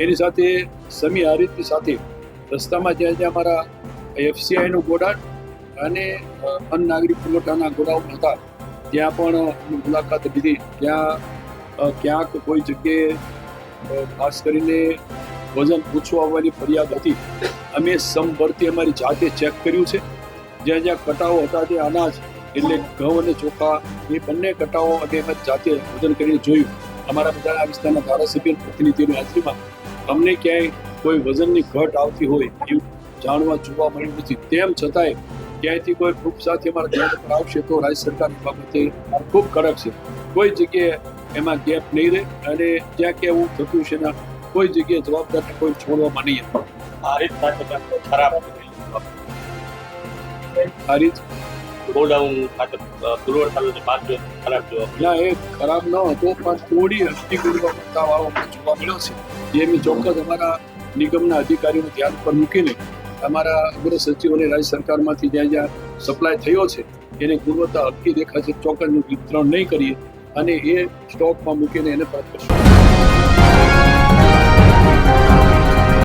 એની સાથે સમી હારીતની સાથે રસ્તામાં જ્યાં જ્યાં અમારા FCIનું ગોડાઉન અને અન્ન નાગરિક પુરવઠાના ગોડાઉન હતા ત્યાં પણ મુલાકાત લીધી. ત્યાં ક્યાંક કોઈ જગ્યાએ ખાસ કરીને વજન ઓછું આવવાની ફરિયાદ હતી. અમે સમભરતી અમારી જાતે ચેક કર્યું છે. જ્યાં જ્યાં કટાવો હતા તે અનાજ એટલે ઘઉં અને ચોખા એ બંને કટાવો અમે જાતે વજન કરીને જોયું. અમારા બધા આ વિસ્તારના ધારાસભ્ય પ્રતિનિધિઓની હાજરીમાં અમને ક્યાંય કોઈ વજનની ઘટ આવતી હોય એવું જાણવા જોવા મળ્યું નથી. તેમ છતાંય ક્યાંયથી કોઈ પ્રૂફ સાથે અમારા ધ્યાન પર આવશે તો રાજ્ય સરકારની બાબતે ખૂબ કડક છે. કોઈ જગ્યાએ એમાં ગેપ નહીં રહે અને જ્યાં ક્યાં એવું થતું છે ને કોઈ જગ્યાએ જવાબદારને કોઈ છોડવામાં નહીં આવે. આ રીત સાથે ખરાબ આ રીત ગોડાઉન ખાતે પુરવઠાનો જે ભાગ ખરાબ જોવા ના એ ખરાબ ન હતો પણ થોડી હસ્તી ગુણવત્તા વાળો જોવા મળ્યો છે. જે અમે ચોક્કસ અમારા નિગમના અધિકારીઓને ધ્યાન પર મૂકીને અમારા અગ્ર સચિવ અને રાજ્ય સરકારમાંથી જ્યાં જ્યાં સપ્લાય થયો છે એને ગુણવત્તા હટકી દેખાશે ચોક્કસનું વિતરણ નહીં કરીએ અને એ સ્ટોકમાં મૂકીને એને પરત કરશું.